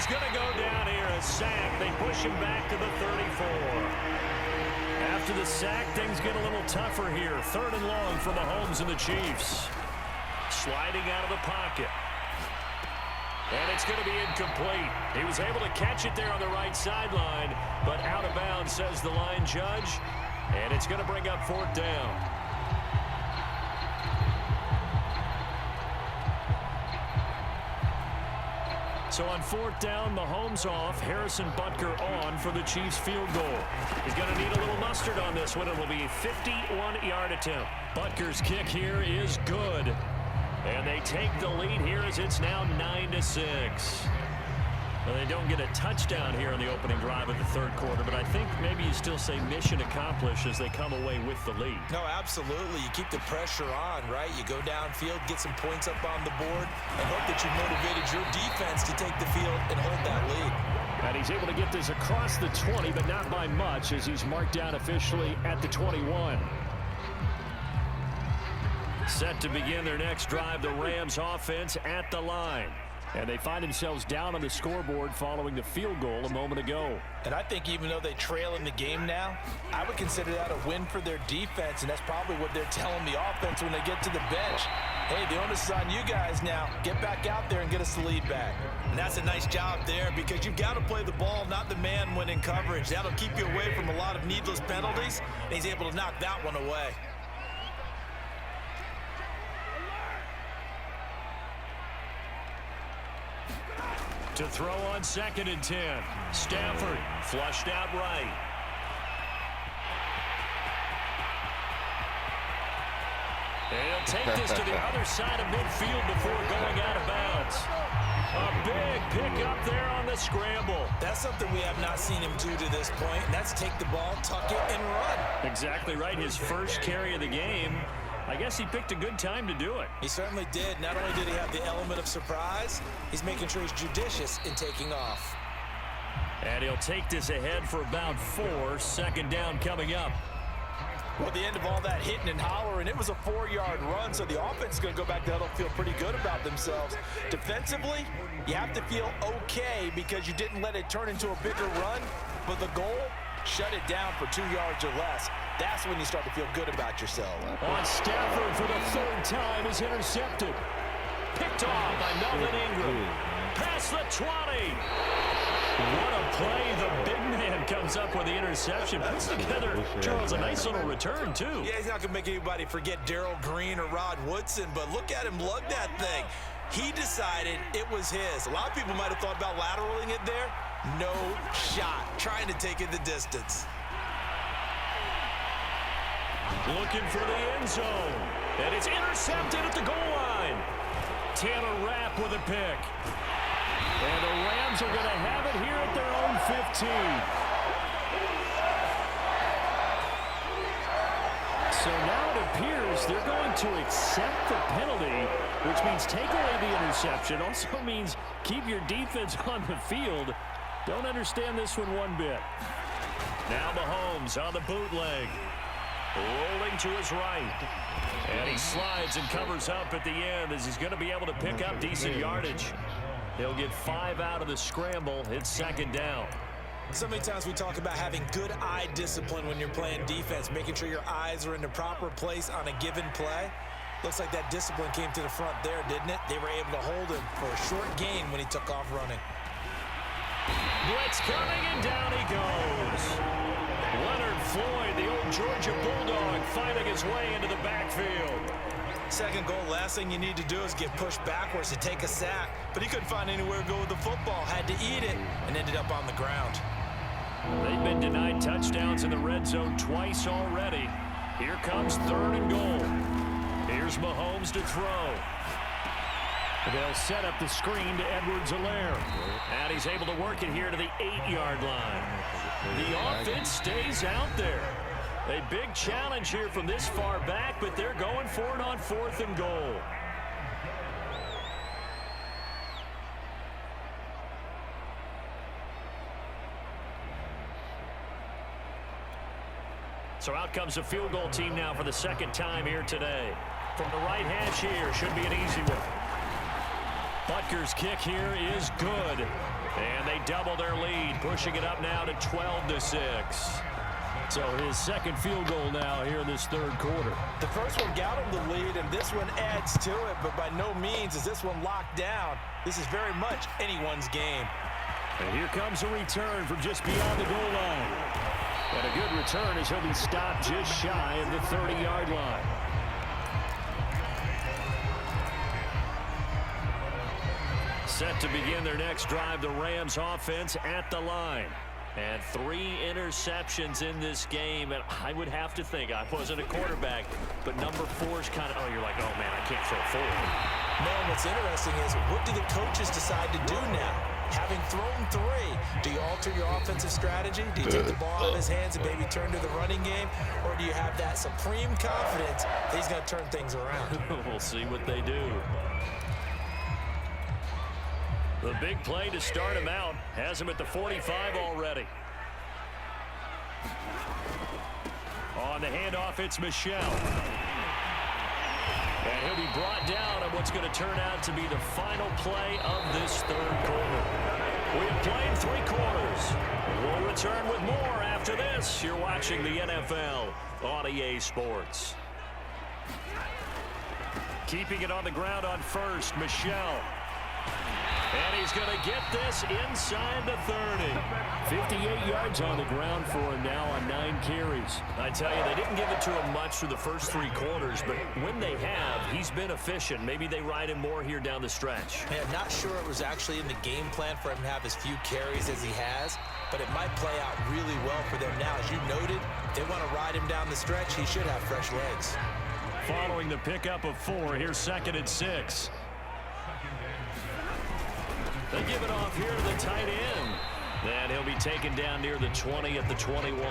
he's going to go down here, a sack. They push him back to the 34. After the sack, things get a little tougher here. 3rd and long for Mahomes and the Chiefs. Sliding out of the pocket. And it's going to be incomplete. He was able to catch it there on the right sideline, but out of bounds, says the line judge. And it's going to bring up 4th down. So on 4th down, Mahomes off, Harrison Butker on for the Chiefs field goal. He's going to need a little mustard on this one. It will be a 51-yard attempt. Butker's kick here is good. And they take the lead here as it's now 9-6. Well, they don't get a touchdown here in the opening drive of the 3rd quarter, but I think maybe you still say mission accomplished as they come away with the lead. No, absolutely. You keep the pressure on, right? You go downfield, get some points up on the board, and hope that you motivated your defense to take the field and hold that lead. And he's able to get this across the 20, but not by much, as he's marked down officially at the 21. Set to begin their next drive, the Rams offense at the line. And they find themselves down on the scoreboard following the field goal a moment ago. And I think even though they trail in the game now, I would consider that a win for their defense, and that's probably what they're telling the offense when they get to the bench. Hey, the onus is on you guys now. Get back out there and get us the lead back. And that's a nice job there because you've got to play the ball, not the man when in coverage. That'll keep you away from a lot of needless penalties, and he's able to knock that one away. To throw on 2nd and 10. Stafford flushed out right. And he'll take this to the other side of midfield before going out of bounds. A big pick up there on the scramble. That's something we have not seen him do to this point, and that's take the ball, tuck it, and run. Exactly right. His first carry of the game. I guess he picked a good time to do it. He certainly did. Not only did he have the element of surprise, he's making sure he's judicious in taking off. And he'll take this ahead for about 4. 2nd down coming up. Well, at the end of all that hitting and hollering, it was a 4-yard run, so the offense is going to go back to huddle, feel pretty good about themselves. Defensively, you have to feel okay because you didn't let it turn into a bigger run, but the goal, shut it down for 2 yards or less. That's when you start to feel good about yourself. On Stafford for the 3rd time is intercepted. Picked off by Melvin Ingram. Past the 20. What a play. The big man comes up with the interception. Puts together, Charles, a nice little return, too. Yeah, he's not going to make anybody forget Darrell Green or Rod Woodson, but look at him lug that thing. He decided it was his. A lot of people might have thought about lateraling it there. No shot. Trying to take it the distance. Looking for the end zone. And it's intercepted at the goal line. Taylor Rapp with a pick. And the Rams are going to have it here at their own 15. So now it appears they're going to accept the penalty, which means take away the interception. Also means keep your defense on the field. Don't understand this one bit. Now Mahomes on the bootleg. Rolling to his right. And he slides and covers up at the end as he's going to be able to pick up decent yardage. He'll get 5 out of the scramble. It's 2nd down. So many times we talk about having good eye discipline when you're playing defense, making sure your eyes are in the proper place on a given play. Looks like that discipline came to the front there, didn't it? They were able to hold him for a short gain when he took off running. Blitz coming, and down he goes. Leonard Floyd, the old Georgia Bulldog, finding his way into the backfield. 2nd goal, last thing you need to do is get pushed backwards to take a sack. But he couldn't find anywhere to go with the football, had to eat it, and ended up on the ground. They've been denied touchdowns in the red zone twice already. Here comes 3rd and goal. Here's Mahomes to throw. They'll set up the screen to Edwards-Helaire. And he's able to work it here to the 8-yard line. The offense stays out there. A big challenge here from this far back, but they're going for it on 4th and goal. So out comes the field goal team now for the 2nd time here today. From the right hash here, should be an easy one. Butker's kick here is good. And they double their lead, pushing it up now to 12-6. So his second field goal now here in this third quarter. The first one got him the lead, and this one adds to it, but by no means is this one locked down. This is very much anyone's game. And here comes a return from just beyond the goal line. And a good return as he'll be stopped just shy of the 30-yard line. Set to begin their next drive, the Rams offense at the line. And 3 interceptions in this game, and I would have to think, I wasn't a quarterback, but number 4's kind of, oh, you're like, oh, man, I can't throw 4. No, what's interesting is, what do the coaches decide to do now? Having thrown 3, do you alter your offensive strategy? Do you take the ball out of his hands and maybe turn to the running game? Or do you have that supreme confidence that he's going to turn things around? We'll see what they do. The big play to start him out has him at the 45 already. On the handoff, it's Michel. And he'll be brought down on what's going to turn out to be the final play of this third quarter. We have played 3 quarters. We'll return with more after this. You're watching the NFL on EA Sports. Keeping it on the ground on first, Michel. And he's going to get this inside the 30. 58 yards on the ground for him now on 9 carries. I tell you, they didn't give it to him much through the first 3 quarters, but when they have, he's been efficient. Maybe they ride him more here down the stretch. Man, not sure it was actually in the game plan for him to have as few carries as he has, but it might play out really well for them now. As you noted, if they want to ride him down the stretch, he should have fresh legs. Following the pickup of 4, here's 2nd and 6. They give it off here to the tight end. And he'll be taken down near the 20 at the 21.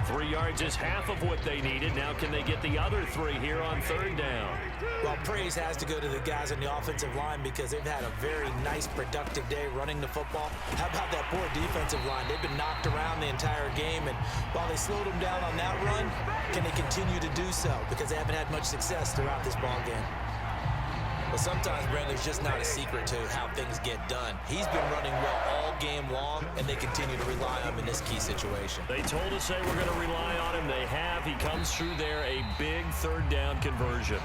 3 yards is half of what they needed. Now can they get the other 3 here on 3rd down? Well, praise has to go to the guys on the offensive line because they've had a very nice, productive day running the football. How about that poor defensive line? They've been knocked around the entire game, and while they slowed them down on that run, can they continue to do so? Because they haven't had much success throughout this ball game. But sometimes, Brandon, there's just not a secret to how things get done. He's been running well all game long, and they continue to rely on him in this key situation. They told us they were going to rely on him. They have. He comes through there, a big 3rd down conversion.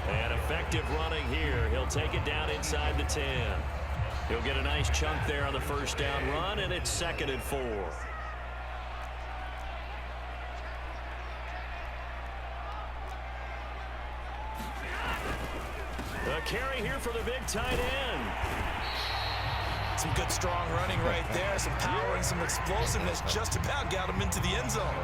And effective running here. He'll take it down inside the 10. He'll get a nice chunk there on the 1st down run, and it's 2nd and 4. A carry here for the big tight end. Some good, strong running right there. Some power and some explosiveness just about got him into the end zone.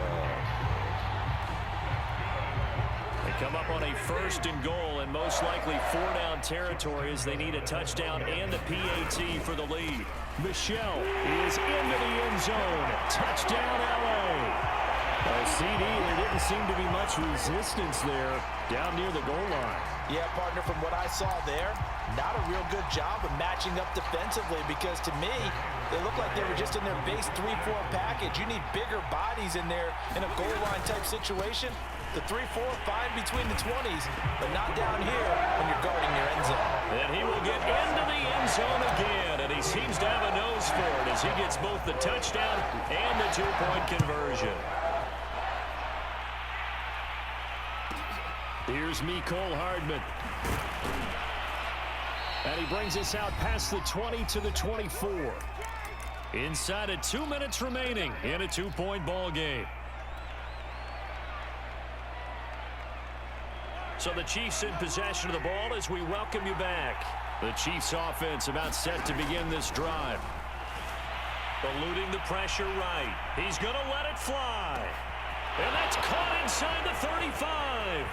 They come up on a 1st and goal, and most likely 4-down territory as they need a touchdown and a PAT for the lead. Michel is into the end zone. Touchdown, LA. CD, there didn't seem to be much resistance there down near the goal line. Yeah, partner, from what I saw there, not a real good job of matching up defensively because to me, they look like they were just in their base 3-4 package. You need bigger bodies in there in a goal line type situation. The 3-4, fine between the 20s, but not down here when you're guarding your end zone. And he will get into the end zone again, and he seems to have a nose for it as he gets both the touchdown and the 2-point conversion. Here's Mecole Hardman. And he brings us out past the 20 to the 24. Inside of 2 minutes remaining in a 2-point ball game. So the Chiefs in possession of the ball as we welcome you back. The Chiefs offense about set to begin this drive. Eluding the pressure right. He's going to let it fly. And that's caught inside the 35.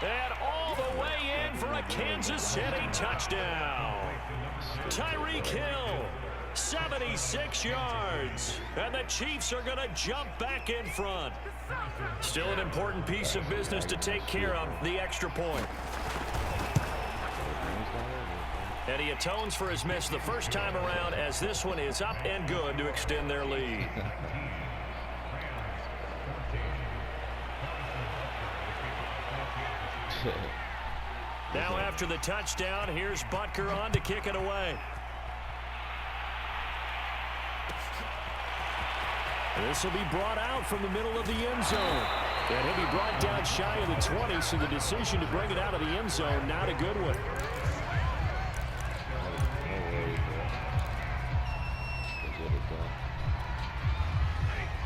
And all the way in for a Kansas City touchdown. Tyreek Hill, 76 yards. And the Chiefs are going to jump back in front. Still an important piece of business to take care of, the extra point. And he atones for his miss the first time around as this one is up and good to extend their lead. after the touchdown. Here's Butker on to kick it away. This will be brought out from the middle of the end zone. And he'll be brought down shy of the 20, so the decision to bring it out of the end zone, not a good one.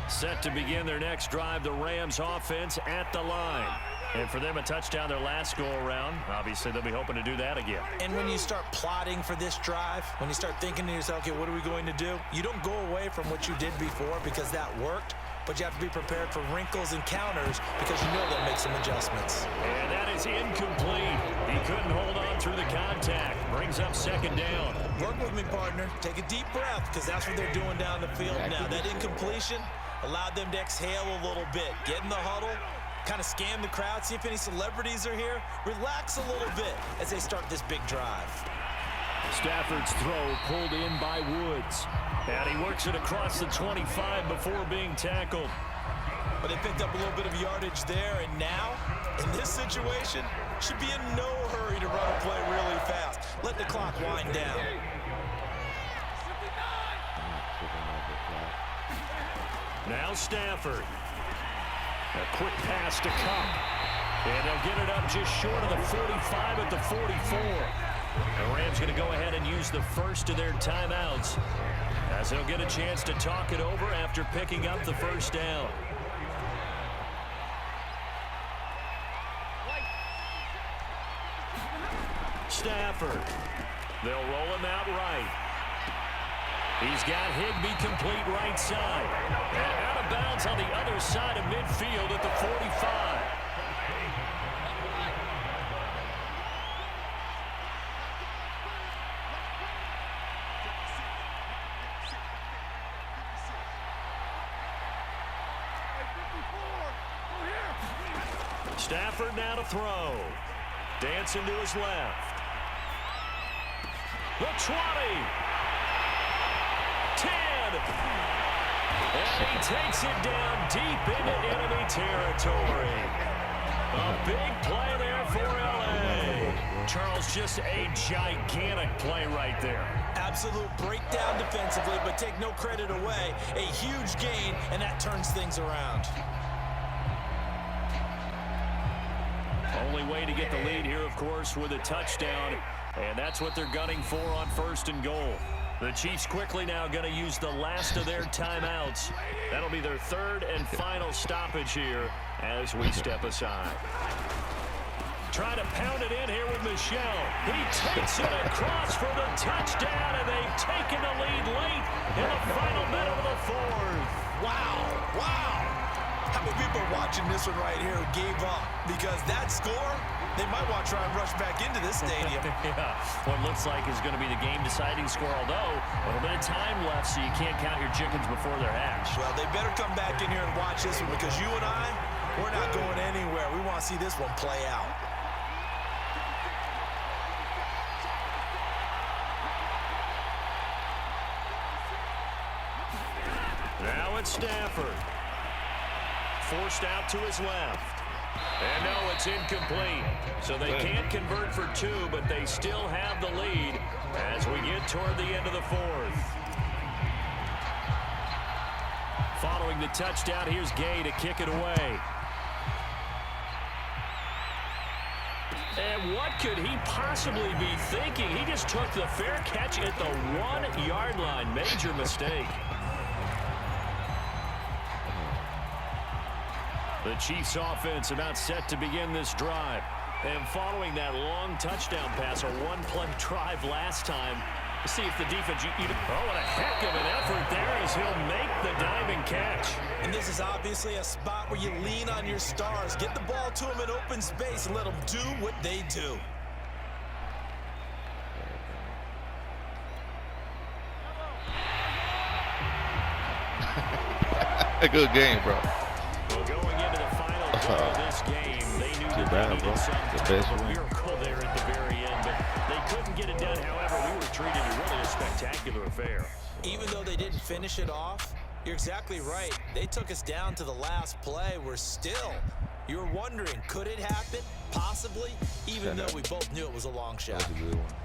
Set to begin their next drive, the Rams offense at the line. And for them, a touchdown their last go-around. Obviously, they'll be hoping to do that again. And when you start plotting for this drive, when you start thinking to yourself, okay, what are we going to do? You don't go away from what you did before because that worked, but you have to be prepared for wrinkles and counters because you know they'll make some adjustments. And that is incomplete. He couldn't hold on through the contact. Brings up second down. Work with me, partner. Take a deep breath because that's what they're doing down the field now. That incompletion allowed them to exhale a little bit. Get in the huddle. Kind of scan the crowd, see if any celebrities are here. Relax a little bit as they start this big drive. Stafford's throw pulled in by Woods. And he works it across the 25 before being tackled. But they picked up a little bit of yardage there, and now, in this situation, should be in no hurry to run a play really fast. Let the clock wind down. Now Stafford. A quick pass to Cup. And they'll get it up just short of the 45 at the 44. The Rams going to go ahead and use the first of their timeouts as they'll get a chance to talk it over after picking up the first down. Stafford. They'll roll him out right. He's got Higbee complete right side. And out of bounds on the other side of midfield at the 45. Stafford now to throw. Dancing to his left. The 20. 10. And he takes it down deep into enemy territory. A big play there for L.A. Charles, just a gigantic play right there. Absolute breakdown defensively, but take no credit away. A huge gain, and that turns things around. Only way to get the lead here, of course, with a touchdown. And that's what they're gunning for on first and goal. The Chiefs quickly now going to use the last of their timeouts. That'll be their third and final stoppage here as we step aside. Trying to pound it in here with Michel. He takes it across for the touchdown, and they've taken the lead late in the final minute of the fourth. Wow, wow. How many people are watching this one right here who gave up? Because that score, they might want to try and rush back into this stadium. Yeah, what looks like is going to be the game-deciding score, although a little bit of time left, so you can't count your chickens before they're hatched. Well, they better come back in here and watch this one because you and I, we're not going anywhere. We want to see this one play out. Now it's Stafford. Forced out to his left. And no, it's incomplete. So they can't convert for two, but they still have the lead as we get toward the end of the fourth. Following the touchdown, here's Gay to kick it away. And what could he possibly be thinking? He just took the fair catch at the 1 yard line. Major mistake. The Chiefs offense about set to begin this drive. And following that long touchdown pass, a one-play drive last time, to see if the defense... Oh, what a heck of an effort there as he'll make the diving catch. And this is obviously a spot where you lean on your stars. Get the ball to them in open space and let them do what they do. A good game, bro. Well, going into the final play of this game, they knew that they needed some miracle there at the very end, but they couldn't get it done. However, we were treated to really a spectacular affair. Even though they didn't finish it off, you're exactly right. They took us down to the last play. We're still You were wondering, could it happen? Possibly, even though we both knew it was a long shot. That was a good one.